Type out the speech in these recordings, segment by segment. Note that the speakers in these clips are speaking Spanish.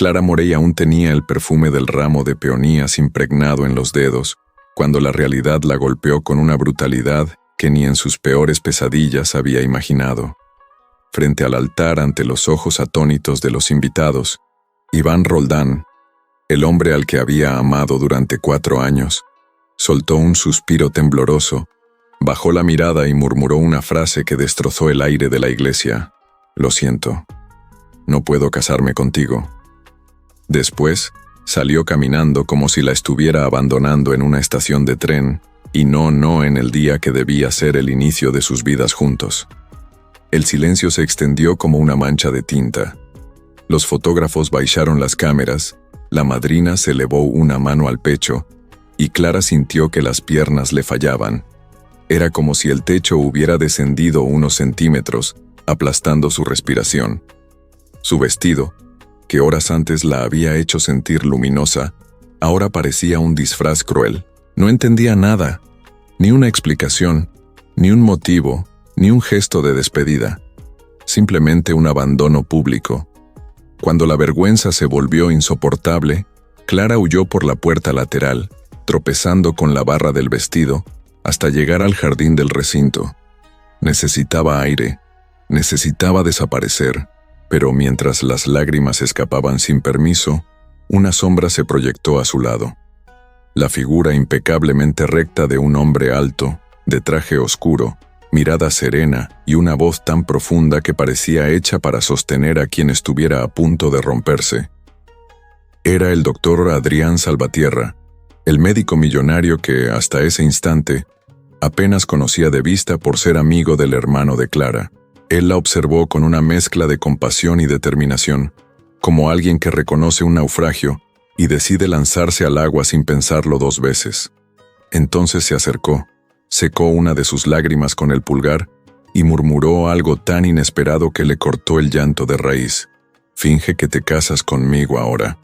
Clara Morey aún tenía el perfume del ramo de peonías impregnado en los dedos, cuando la realidad la golpeó con una brutalidad que ni en sus peores pesadillas había imaginado. Frente al altar, ante los ojos atónitos de los invitados, Iván Roldán, el hombre al que había amado durante 4 años, soltó un suspiro tembloroso, bajó la mirada y murmuró una frase que destrozó el aire de la iglesia. «Lo siento. No puedo casarme contigo». Después, salió caminando como si la estuviera abandonando en una estación de tren, y no en el día que debía ser el inicio de sus vidas juntos. El silencio se extendió como una mancha de tinta. Los fotógrafos baixaron las cámaras, la madrina se elevó una mano al pecho, y Clara sintió que las piernas le fallaban. Era como si el techo hubiera descendido unos centímetros, aplastando su respiración. Su vestido, que horas antes la había hecho sentir luminosa, ahora parecía un disfraz cruel. No entendía nada, ni una explicación, ni un motivo, ni un gesto de despedida. Simplemente un abandono público. Cuando la vergüenza se volvió insoportable, Clara huyó por la puerta lateral, tropezando con la barra del vestido, hasta llegar al jardín del recinto. Necesitaba aire, necesitaba desaparecer, pero mientras las lágrimas escapaban sin permiso, una sombra se proyectó a su lado. La figura impecablemente recta de un hombre alto, de traje oscuro, mirada serena y una voz tan profunda que parecía hecha para sostener a quien estuviera a punto de romperse. Era el doctor Adrián Salvatierra, el médico millonario que, hasta ese instante, apenas conocía de vista por ser amigo del hermano de Clara. Él la observó con una mezcla de compasión y determinación, como alguien que reconoce un naufragio y decide lanzarse al agua sin pensarlo 2 veces. Entonces se acercó, secó una de sus lágrimas con el pulgar y murmuró algo tan inesperado que le cortó el llanto de raíz. «Finge que te casas conmigo ahora.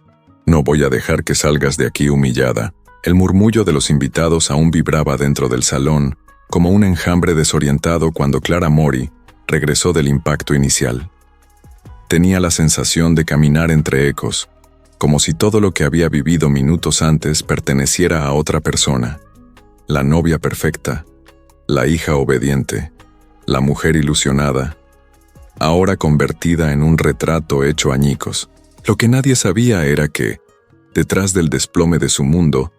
No voy a dejar que salgas de aquí humillada». El murmullo de los invitados aún vibraba dentro del salón, como un enjambre desorientado cuando Clara Morey regresó del impacto inicial. Tenía la sensación de caminar entre ecos, como si todo lo que había vivido minutos antes perteneciera a otra persona. La novia perfecta, la hija obediente, la mujer ilusionada, ahora convertida en un retrato hecho añicos. Lo que nadie sabía era que, detrás del desplome de su mundo,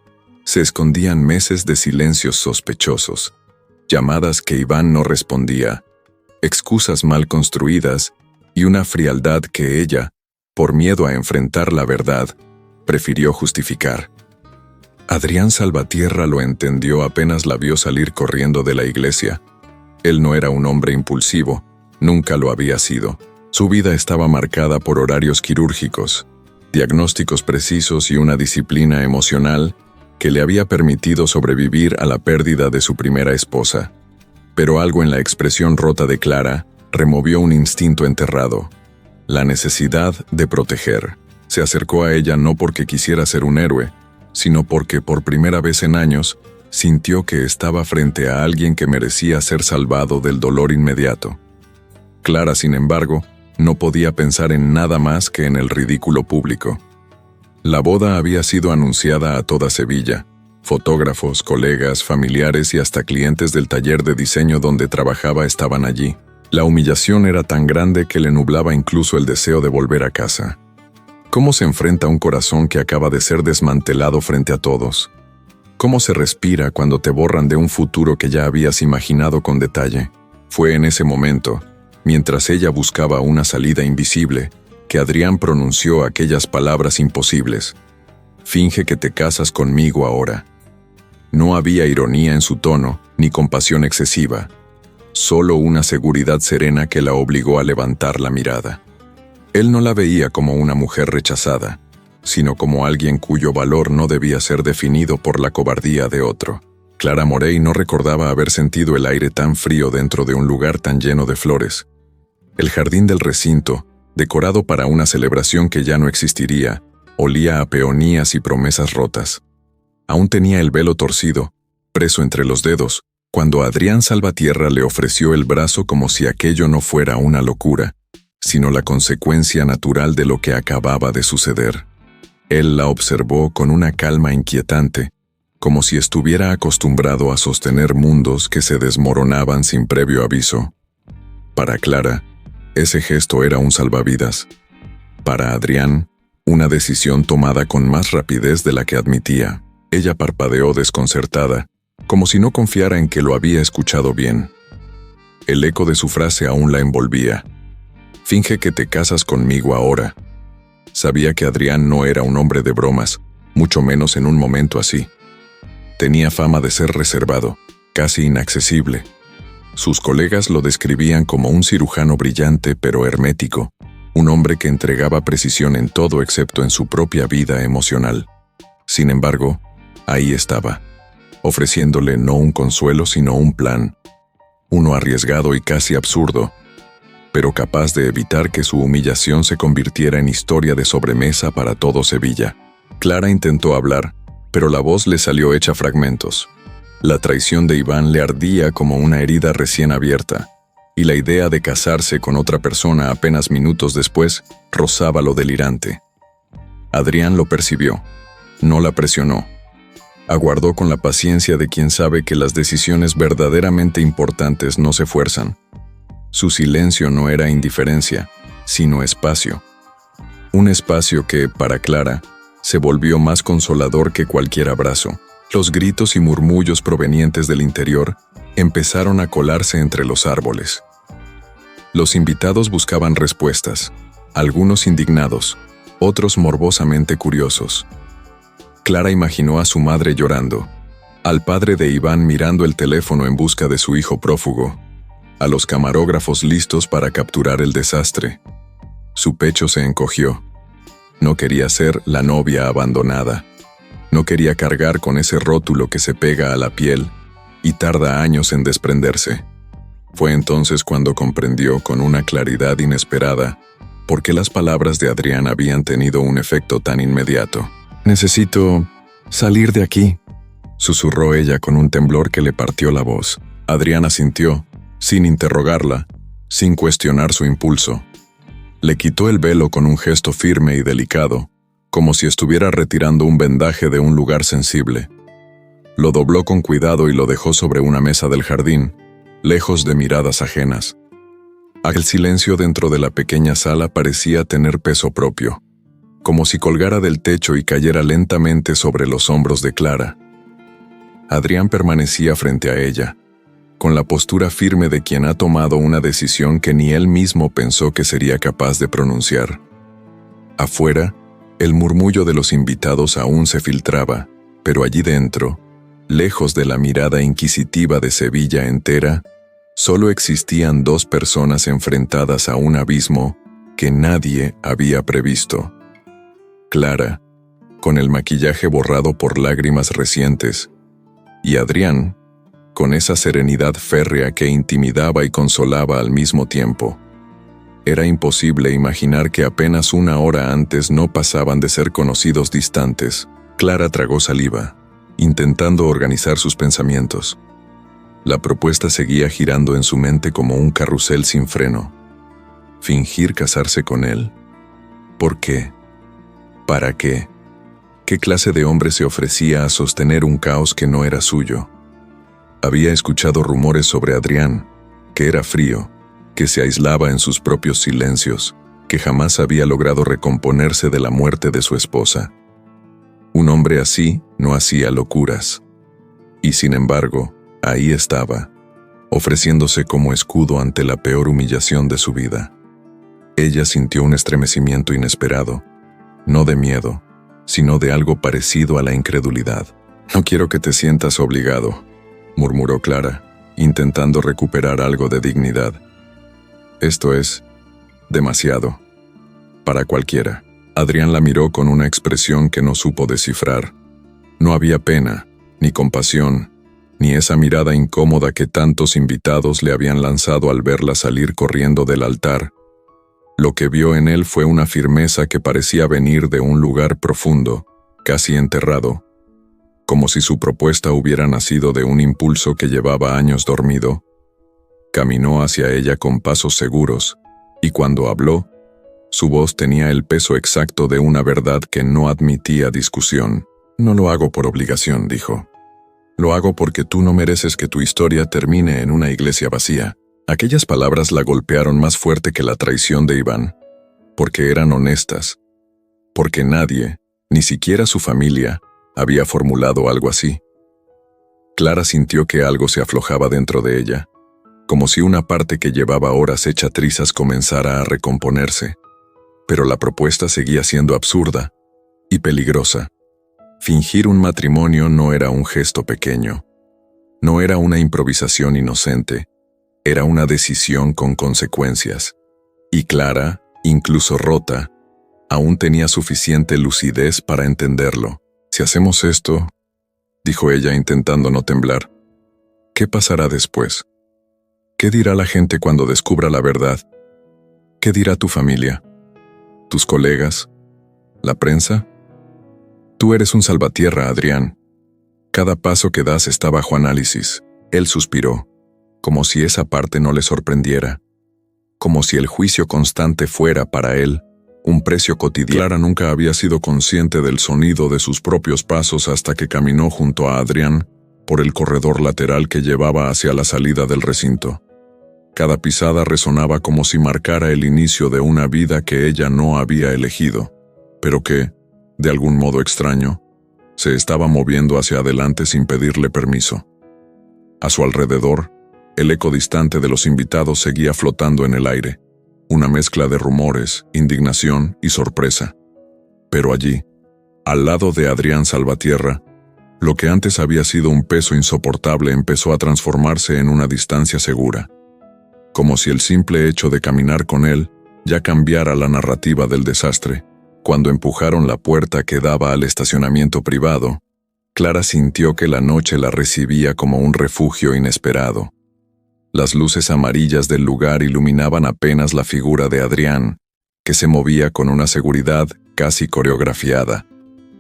se escondían meses de silencios sospechosos, llamadas que Iván no respondía, excusas mal construidas y una frialdad que ella, por miedo a enfrentar la verdad, prefirió justificar. Adrián Salvatierra lo entendió apenas la vio salir corriendo de la iglesia. Él no era un hombre impulsivo, nunca lo había sido. Su vida estaba marcada por horarios quirúrgicos, diagnósticos precisos y una disciplina emocional que le había permitido sobrevivir a la pérdida de su primera esposa. Pero algo en la expresión rota de Clara removió un instinto enterrado, la necesidad de proteger. Se acercó a ella no porque quisiera ser un héroe, sino porque por primera vez en años sintió que estaba frente a alguien que merecía ser salvado del dolor inmediato. Clara, sin embargo, no podía pensar en nada más que en el ridículo público. La boda había sido anunciada a toda Sevilla. Fotógrafos, colegas, familiares y hasta clientes del taller de diseño donde trabajaba estaban allí. La humillación era tan grande que le nublaba incluso el deseo de volver a casa. ¿Cómo se enfrenta un corazón que acaba de ser desmantelado frente a todos? ¿Cómo se respira cuando te borran de un futuro que ya habías imaginado con detalle? Fue en ese momento, mientras ella buscaba una salida invisible, que Adrián pronunció aquellas palabras imposibles. «Finge que te casas conmigo ahora». No había ironía en su tono, ni compasión excesiva, solo una seguridad serena que la obligó a levantar la mirada. Él no la veía como una mujer rechazada, sino como alguien cuyo valor no debía ser definido por la cobardía de otro. Clara Morey no recordaba haber sentido el aire tan frío dentro de un lugar tan lleno de flores. El jardín del recinto, decorado para una celebración que ya no existiría, olía a peonías y promesas rotas. Aún tenía el velo torcido, preso entre los dedos, cuando Adrián Salvatierra le ofreció el brazo como si aquello no fuera una locura, sino la consecuencia natural de lo que acababa de suceder. Él la observó con una calma inquietante, como si estuviera acostumbrado a sostener mundos que se desmoronaban sin previo aviso. Para Clara, ese gesto era un salvavidas. Para Adrián, una decisión tomada con más rapidez de la que admitía. Ella parpadeó desconcertada, como si no confiara en que lo había escuchado bien. El eco de su frase aún la envolvía. «Finge que te casas conmigo ahora». Sabía que Adrián no era un hombre de bromas, mucho menos en un momento así. Tenía fama de ser reservado, casi inaccesible. Sus colegas lo describían como un cirujano brillante pero hermético, un hombre que entregaba precisión en todo excepto en su propia vida emocional. Sin embargo, ahí estaba, ofreciéndole no un consuelo sino un plan, uno arriesgado y casi absurdo, pero capaz de evitar que su humillación se convirtiera en historia de sobremesa para todo Sevilla. Clara intentó hablar, pero la voz le salió hecha fragmentos. La traición de Iván le ardía como una herida recién abierta, y la idea de casarse con otra persona apenas minutos después rozaba lo delirante. Adrián lo percibió. No la presionó. Aguardó con la paciencia de quien sabe que las decisiones verdaderamente importantes no se fuerzan. Su silencio no era indiferencia, sino espacio. Un espacio que, para Clara, se volvió más consolador que cualquier abrazo. Los gritos y murmullos provenientes del interior empezaron a colarse entre los árboles. Los invitados buscaban respuestas, algunos indignados, otros morbosamente curiosos. Clara imaginó a su madre llorando, al padre de Iván mirando el teléfono en busca de su hijo prófugo, a los camarógrafos listos para capturar el desastre. Su pecho se encogió. No quería ser la novia abandonada. No quería cargar con ese rótulo que se pega a la piel y tarda años en desprenderse. Fue entonces cuando comprendió con una claridad inesperada por qué las palabras de Adrián habían tenido un efecto tan inmediato. «Necesito salir de aquí», susurró ella con un temblor que le partió la voz. Adrián asintió, sin interrogarla, sin cuestionar su impulso. Le quitó el velo con un gesto firme y delicado, como si estuviera retirando un vendaje de un lugar sensible. Lo dobló con cuidado y lo dejó sobre una mesa del jardín, lejos de miradas ajenas. Aquel silencio dentro de la pequeña sala parecía tener peso propio, como si colgara del techo y cayera lentamente sobre los hombros de Clara. Adrián permanecía frente a ella, con la postura firme de quien ha tomado una decisión que ni él mismo pensó que sería capaz de pronunciar. Afuera, el murmullo de los invitados aún se filtraba, pero allí dentro, lejos de la mirada inquisitiva de Sevilla entera, solo existían dos personas enfrentadas a un abismo que nadie había previsto. Clara, con el maquillaje borrado por lágrimas recientes, y Adrián, con esa serenidad férrea que intimidaba y consolaba al mismo tiempo. Era imposible imaginar que apenas una hora antes no pasaban de ser conocidos distantes. Clara tragó saliva, intentando organizar sus pensamientos. La propuesta seguía girando en su mente como un carrusel sin freno. ¿Fingir casarse con él? ¿Por qué? ¿Para qué? ¿Qué clase de hombre se ofrecía a sostener un caos que no era suyo? Había escuchado rumores sobre Adrián, que era frío, que se aislaba en sus propios silencios, que jamás había logrado recomponerse de la muerte de su esposa. Un hombre así no hacía locuras. Y sin embargo, ahí estaba, ofreciéndose como escudo ante la peor humillación de su vida. Ella sintió un estremecimiento inesperado, no de miedo, sino de algo parecido a la incredulidad. «No quiero que te sientas obligado», murmuró Clara, intentando recuperar algo de dignidad. «Esto es demasiado. Para cualquiera». Adrián la miró con una expresión que no supo descifrar. No había pena, ni compasión, ni esa mirada incómoda que tantos invitados le habían lanzado al verla salir corriendo del altar. Lo que vio en él fue una firmeza que parecía venir de un lugar profundo, casi enterrado, como si su propuesta hubiera nacido de un impulso que llevaba años dormido. Caminó hacia ella con pasos seguros, Y cuando habló, su voz tenía el peso exacto de una verdad que no admitía discusión. No lo hago por obligación, dijo. Lo hago porque tú no mereces que tu historia termine en una iglesia vacía. Aquellas palabras la golpearon más fuerte que la traición de Iván, porque eran honestas, porque nadie, ni siquiera su familia, había formulado algo así. Clara sintió que algo se aflojaba dentro de ella, como si una parte que llevaba horas hecha trizas comenzara a recomponerse. Pero la propuesta seguía siendo absurda y peligrosa. Fingir un matrimonio no era un gesto pequeño. No era una improvisación inocente. Era una decisión con consecuencias. Y Clara, incluso rota, aún tenía suficiente lucidez para entenderlo. Si hacemos esto, dijo ella intentando no temblar, ¿qué pasará después? ¿Qué dirá la gente cuando descubra la verdad? ¿Qué dirá tu familia? ¿Tus colegas? ¿La prensa? Tú eres un salvatierra, Adrián. Cada paso que das está bajo análisis. Él suspiró, como si esa parte no le sorprendiera, como si el juicio constante fuera para él un precio cotidiano. Clara nunca había sido consciente del sonido de sus propios pasos hasta que caminó junto a Adrián por el corredor lateral que llevaba hacia la salida del recinto. Cada pisada resonaba como si marcara el inicio de una vida que ella no había elegido, pero que, de algún modo extraño, se estaba moviendo hacia adelante sin pedirle permiso. A su alrededor, el eco distante de los invitados seguía flotando en el aire, una mezcla de rumores, indignación y sorpresa. Pero allí, al lado de Adrián Salvatierra, lo que antes había sido un peso insoportable empezó a transformarse en una distancia segura, como si el simple hecho de caminar con él ya cambiara la narrativa del desastre. Cuando empujaron la puerta que daba al estacionamiento privado, Clara sintió que la noche la recibía como un refugio inesperado. Las luces amarillas del lugar iluminaban apenas la figura de Adrián, que se movía con una seguridad casi coreografiada.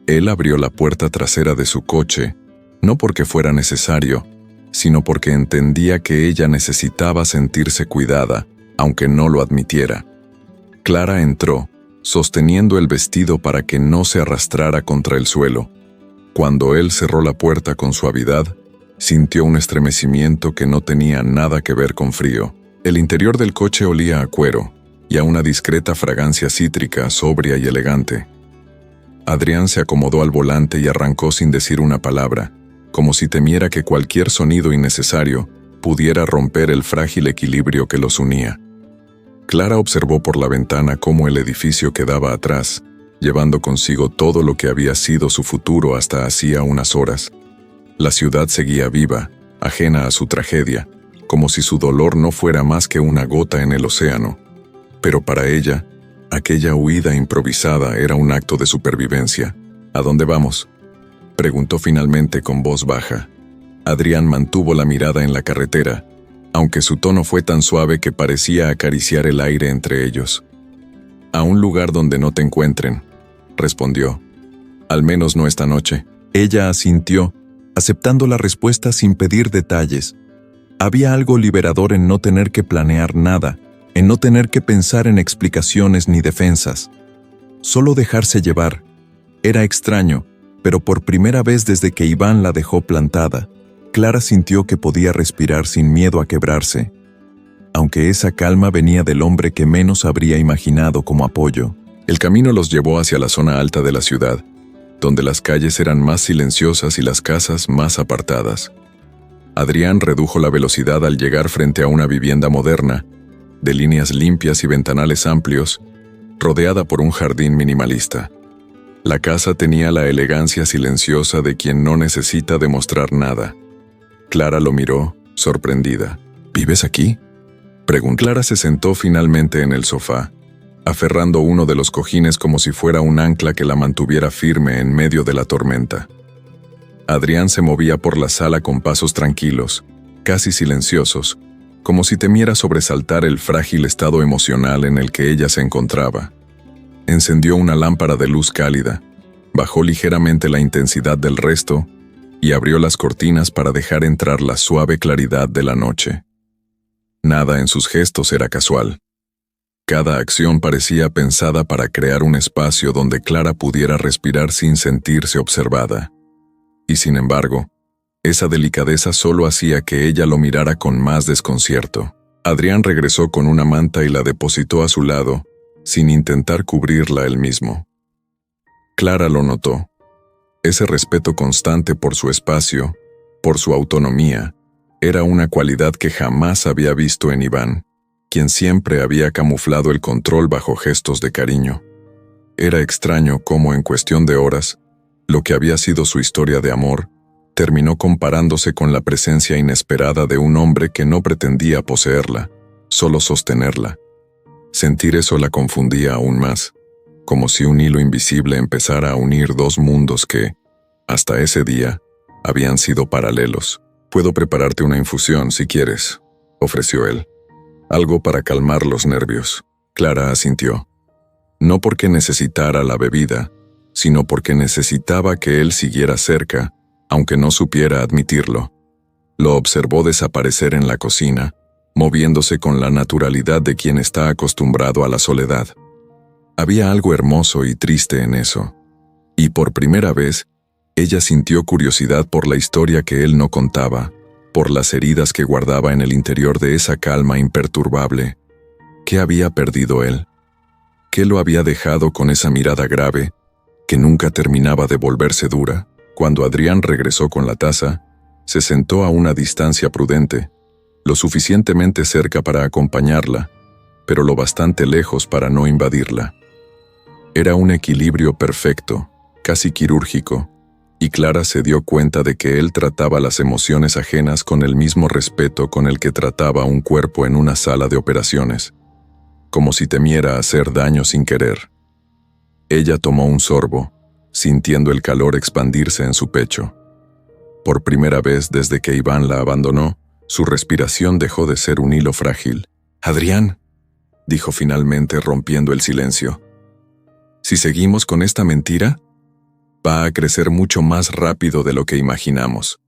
Él abrió la puerta trasera de su coche, no porque fuera necesario, sino porque entendía que ella necesitaba sentirse cuidada, aunque no lo admitiera. Clara entró, sosteniendo el vestido para que no se arrastrara contra el suelo. Cuando él cerró la puerta con suavidad, sintió un estremecimiento que no tenía nada que ver con frío. El interior del coche olía a cuero y a una discreta fragancia cítrica, sobria y elegante. Adrián se acomodó al volante y arrancó sin decir una palabra, como si temiera que cualquier sonido innecesario pudiera romper el frágil equilibrio que los unía. Clara observó por la ventana cómo el edificio quedaba atrás, llevando consigo todo lo que había sido su futuro hasta hacía unas horas. La ciudad seguía viva, ajena a su tragedia, como si su dolor no fuera más que una gota en el océano. Pero para ella, aquella huida improvisada era un acto de supervivencia. ¿A dónde vamos?, preguntó finalmente con voz baja. Adrián mantuvo la mirada en la carretera, aunque su tono fue tan suave que parecía acariciar el aire entre ellos. «A un lugar donde no te encuentren», respondió. «Al menos no esta noche». Ella asintió, aceptando la respuesta sin pedir detalles. Había algo liberador en no tener que planear nada, en no tener que pensar en explicaciones ni defensas. Solo dejarse llevar. Era extraño, pero por primera vez desde que Iván la dejó plantada, Clara sintió que podía respirar sin miedo a quebrarse, aunque esa calma venía del hombre que menos habría imaginado como apoyo. El camino los llevó hacia la zona alta de la ciudad, donde las calles eran más silenciosas y las casas más apartadas. Adrián redujo la velocidad al llegar frente a una vivienda moderna, de líneas limpias y ventanales amplios, rodeada por un jardín minimalista. La casa tenía la elegancia silenciosa de quien no necesita demostrar nada. Clara lo miró, sorprendida. «¿Vives aquí?», preguntó. Clara se sentó finalmente en el sofá, aferrando uno de los cojines como si fuera un ancla que la mantuviera firme en medio de la tormenta. Adrián se movía por la sala con pasos tranquilos, casi silenciosos, como si temiera sobresaltar el frágil estado emocional en el que ella se encontraba. Encendió una lámpara de luz cálida, bajó ligeramente la intensidad del resto y abrió las cortinas para dejar entrar la suave claridad de la noche. Nada en sus gestos era casual. Cada acción parecía pensada para crear un espacio donde Clara pudiera respirar sin sentirse observada. Y sin embargo, esa delicadeza solo hacía que ella lo mirara con más desconcierto. Adrián regresó con una manta y la depositó a su lado, sin intentar cubrirla él mismo. Clara lo notó. Ese respeto constante por su espacio, por su autonomía, era una cualidad que jamás había visto en Iván, quien siempre había camuflado el control bajo gestos de cariño. Era extraño cómo en cuestión de horas, lo que había sido su historia de amor, terminó comparándose con la presencia inesperada de un hombre que no pretendía poseerla, solo sostenerla. Sentir eso la confundía aún más, como si un hilo invisible empezara a unir dos mundos que, hasta ese día, habían sido paralelos. «Puedo prepararte una infusión si quieres», ofreció él. «Algo para calmar los nervios». Clara asintió. No porque necesitara la bebida, sino porque necesitaba que él siguiera cerca, aunque no supiera admitirlo. Lo observó desaparecer en la cocina, moviéndose con la naturalidad de quien está acostumbrado a la soledad. Había algo hermoso y triste en eso, y por primera vez, ella sintió curiosidad por la historia que él no contaba, por las heridas que guardaba en el interior de esa calma imperturbable. ¿Qué había perdido él? ¿Qué lo había dejado con esa mirada grave, que nunca terminaba de volverse dura? Cuando Adrián regresó con la taza, se sentó a una distancia prudente, lo suficientemente cerca para acompañarla, pero lo bastante lejos para no invadirla. Era un equilibrio perfecto, casi quirúrgico, y Clara se dio cuenta de que él trataba las emociones ajenas con el mismo respeto con el que trataba un cuerpo en una sala de operaciones, como si temiera hacer daño sin querer. Ella tomó un sorbo, sintiendo el calor expandirse en su pecho. Por primera vez desde que Iván la abandonó, su respiración dejó de ser un hilo frágil. «Adrián», dijo finalmente rompiendo el silencio, «si seguimos con esta mentira, va a crecer mucho más rápido de lo que imaginamos».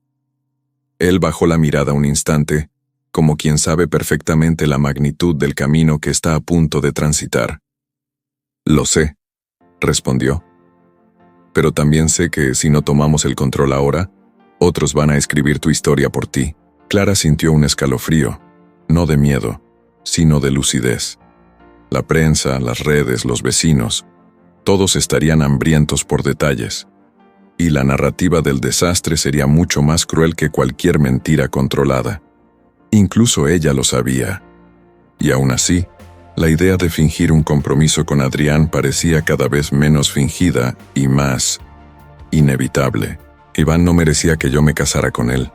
Él bajó la mirada un instante, como quien sabe perfectamente la magnitud del camino que está a punto de transitar. «Lo sé», respondió. «Pero también sé que si no tomamos el control ahora, otros van a escribir tu historia por ti». Clara sintió un escalofrío, no de miedo, sino de lucidez. La prensa, las redes, los vecinos, todos estarían hambrientos por detalles, y la narrativa del desastre sería mucho más cruel que cualquier mentira controlada. Incluso ella lo sabía. Y aún así, la idea de fingir un compromiso con Adrián parecía cada vez menos fingida y más inevitable. «Iván no merecía que yo me casara con él»,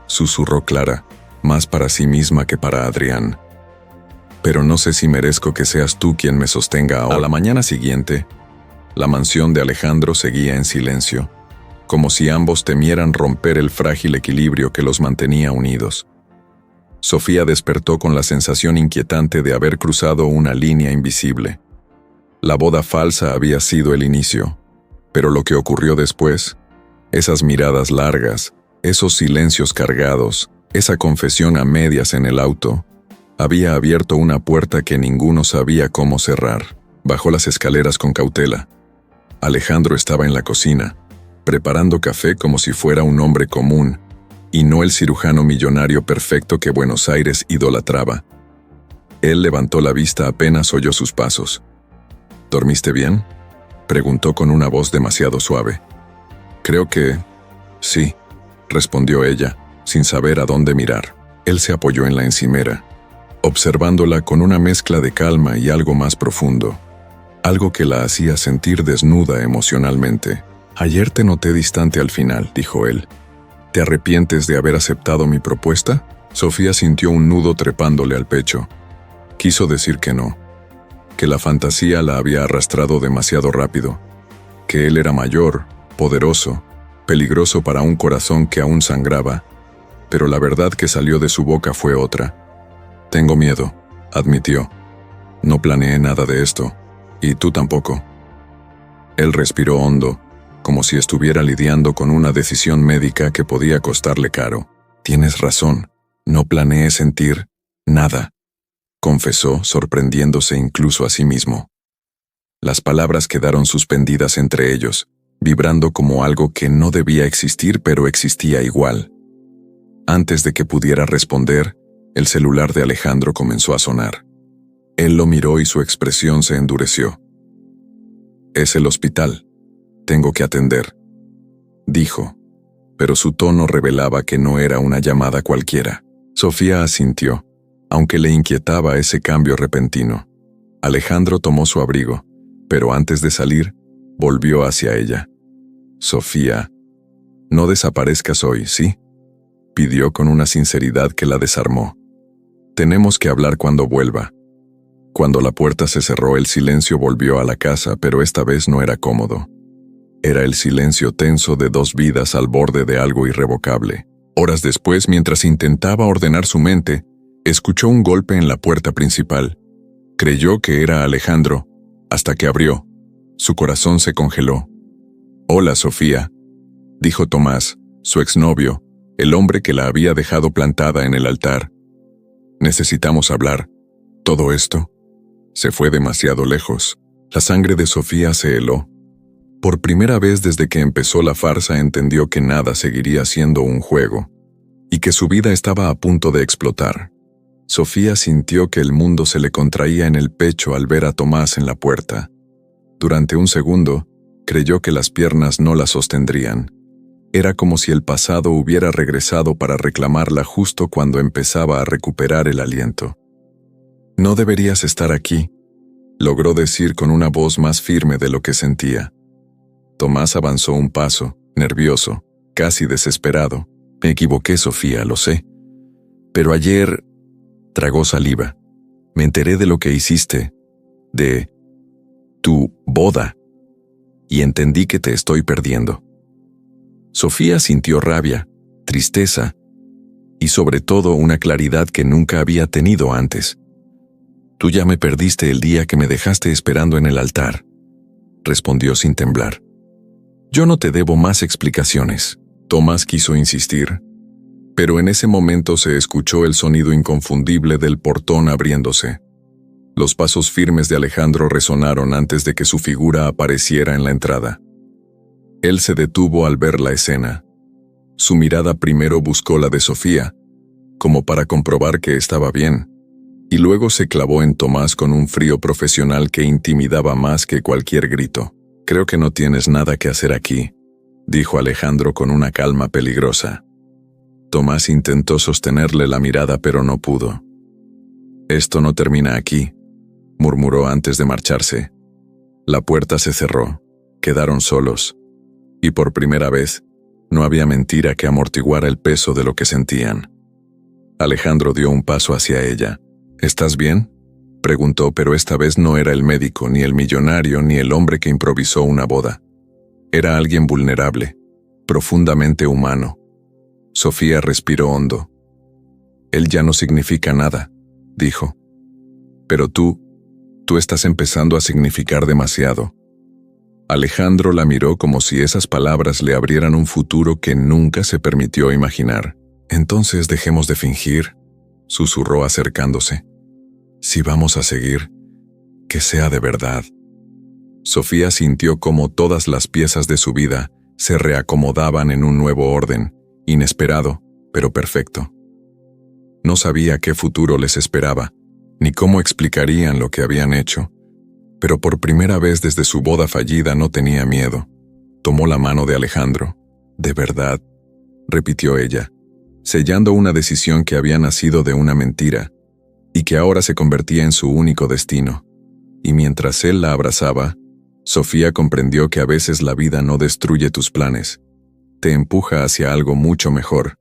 susurró Clara, más para sí misma que para Adrián. «Pero no sé si merezco que seas tú quien me sostenga ahora». A la mañana siguiente, la mansión de Alejandro seguía en silencio, como si ambos temieran romper el frágil equilibrio que los mantenía unidos. Sofía despertó con la sensación inquietante de haber cruzado una línea invisible. La boda falsa había sido el inicio, pero lo que ocurrió después, esas miradas largas, esos silencios cargados, esa confesión a medias en el auto, había abierto una puerta que ninguno sabía cómo cerrar. Bajó las escaleras con cautela. Alejandro estaba en la cocina, preparando café como si fuera un hombre común, y no el cirujano millonario perfecto que Buenos Aires idolatraba. Él levantó la vista apenas oyó sus pasos. «¿Dormiste bien?», preguntó con una voz demasiado suave. «Creo que sí», respondió ella, sin saber a dónde mirar. Él se apoyó en la encimera, observándola con una mezcla de calma y algo más profundo, algo que la hacía sentir desnuda emocionalmente. «Ayer te noté distante al final», dijo él. «¿Te arrepientes de haber aceptado mi propuesta?». Sofía sintió un nudo trepándole al pecho. Quiso decir que no, que la fantasía la había arrastrado demasiado rápido, que él era mayor, poderoso, peligroso para un corazón que aún sangraba, pero la verdad que salió de su boca fue otra. «Tengo miedo», admitió. «No planeé nada de esto, y tú tampoco». Él respiró hondo, como si estuviera lidiando con una decisión médica que podía costarle caro. «Tienes razón, no planeé sentir nada». confesó, sorprendiéndose incluso a sí mismo. Las palabras quedaron suspendidas entre ellos, vibrando como algo que no debía existir pero existía igual. Antes de que pudiera responder, el celular de Alejandro comenzó a sonar. Él lo miró y su expresión se endureció. «Es el hospital. Tengo que atender», dijo, pero su tono revelaba que no era una llamada cualquiera. Sofía asintió, aunque le inquietaba ese cambio repentino. Alejandro tomó su abrigo, pero antes de salir, volvió hacia ella. «Sofía, no desaparezcas hoy, ¿sí?», pidió con una sinceridad que la desarmó. «Tenemos que hablar cuando vuelva». Cuando la puerta se cerró, el silencio volvió a la casa, pero esta vez no era cómodo. Era el silencio tenso de dos vidas al borde de algo irrevocable. Horas después, mientras intentaba ordenar su mente, escuchó un golpe en la puerta principal. Creyó que era Alejandro, hasta que abrió. Su corazón se congeló. «Hola, Sofía», dijo Tomás, su exnovio, el hombre que la había dejado plantada en el altar. «Necesitamos hablar. Todo esto se fue demasiado lejos». La sangre de Sofía se heló. Por primera vez desde que empezó la farsa entendió que nada seguiría siendo un juego, y que su vida estaba a punto de explotar. Sofía sintió que el mundo se le contraía en el pecho al ver a Tomás en la puerta. Durante un segundo, creyó que las piernas no la sostendrían. Era como si el pasado hubiera regresado para reclamarla justo cuando empezaba a recuperar el aliento. «No deberías estar aquí», logró decir con una voz más firme de lo que sentía. Tomás avanzó un paso, nervioso, casi desesperado. «Me equivoqué, Sofía, lo sé. Pero ayer…», tragó saliva. «Me enteré de lo que hiciste, de tu boda, y entendí que te estoy perdiendo». Sofía sintió rabia, tristeza y sobre todo una claridad que nunca había tenido antes. «Tú ya me perdiste el día que me dejaste esperando en el altar», respondió sin temblar. «Yo no te debo más explicaciones». Tomás quiso insistir, pero en ese momento se escuchó el sonido inconfundible del portón abriéndose. Los pasos firmes de Alejandro resonaron antes de que su figura apareciera en la entrada. Él se detuvo al ver la escena. Su mirada primero buscó la de Sofía, como para comprobar que estaba bien, y luego se clavó en Tomás con un frío profesional que intimidaba más que cualquier grito. «Creo que no tienes nada que hacer aquí», dijo Alejandro con una calma peligrosa. Tomás intentó sostenerle la mirada, pero no pudo. «Esto no termina aquí», murmuró antes de marcharse. La puerta se cerró, quedaron solos, y por primera vez, no había mentira que amortiguara el peso de lo que sentían. Alejandro dio un paso hacia ella. «¿Estás bien?», preguntó, pero esta vez no era el médico, ni el millonario, ni el hombre que improvisó una boda. Era alguien vulnerable, profundamente humano. Sofía respiró hondo. «Él ya no significa nada», dijo. «Pero tú estás empezando a significar demasiado». Alejandro la miró como si esas palabras le abrieran un futuro que nunca se permitió imaginar. «Entonces dejemos de fingir», susurró acercándose. «Si vamos a seguir, que sea de verdad». Sofía sintió cómo todas las piezas de su vida se reacomodaban en un nuevo orden, inesperado, pero perfecto. No sabía qué futuro les esperaba, ni cómo explicarían lo que habían hecho, pero por primera vez desde su boda fallida no tenía miedo. Tomó la mano de Alejandro. «De verdad», repitió ella, sellando una decisión que había nacido de una mentira, y que ahora se convertía en su único destino. Y mientras él la abrazaba, Sofía comprendió que a veces la vida no destruye tus planes, te empuja hacia algo mucho mejor.